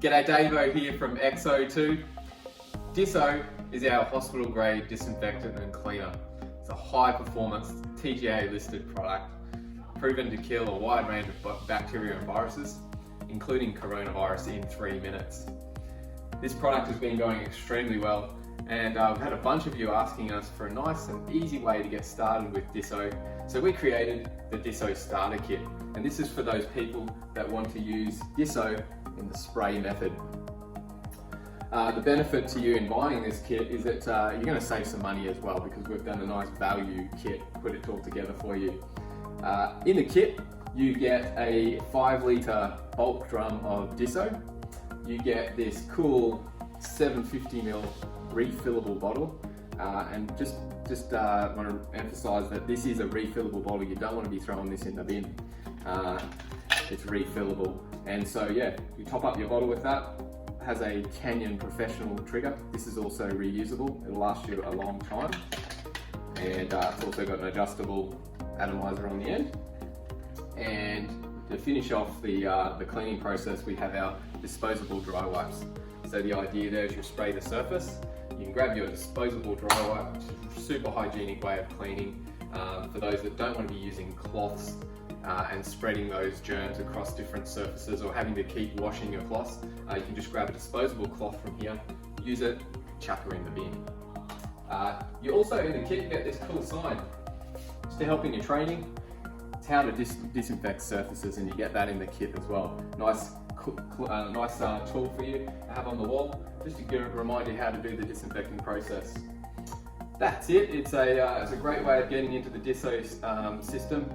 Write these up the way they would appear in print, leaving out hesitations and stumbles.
G'day, Davo here from XO2. Disso is our hospital grade disinfectant and cleaner. It's a high performance TGA listed product, proven to kill a wide range of bacteria and viruses, including coronavirus in 3 minutes. This product has been going extremely well, and I've had a bunch of you asking us for a nice and easy way to get started with Disso. So we created the Disso Starter Kit, and this is for those people that want to use Disso in the spray method. The benefit to you in buying this kit is that you're going to save some money as well, because we've done a nice value kit, put it all together for you. In the kit, you get a 5 litre bulk drum of Disso. You get this cool 750ml refillable bottle, and just want to emphasize that this is a refillable bottle. You don't want to be throwing this in the bin. It's refillable, and so yeah, you top up your bottle with that. It has a Canyon Professional trigger. This is also reusable. It'll last you a long time, and it's also got an adjustable atomizer on the end. And to finish off the cleaning process, we have our disposable dry wipes. So the idea there is you spray the surface. You can grab your disposable dry wipe, which is a super hygienic way of cleaning. For those that don't want to be using cloths and spreading those germs across different surfaces, or having to keep washing your cloths, you can just grab a disposable cloth from here, use it, chuck her in the bin. You also, in the kit, get this cool sign just to help in your training. It's how to disinfect surfaces, and you get that in the kit as well. Nice tool for you to have on the wall, just to remind you how to do the disinfecting process. That's it. It's a great way of getting into the Disso system.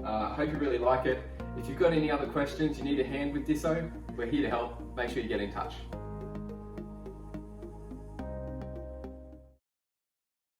Hope you really like it. If you've got any other questions, you need a hand with Disso, we're here to help. Make sure you get in touch.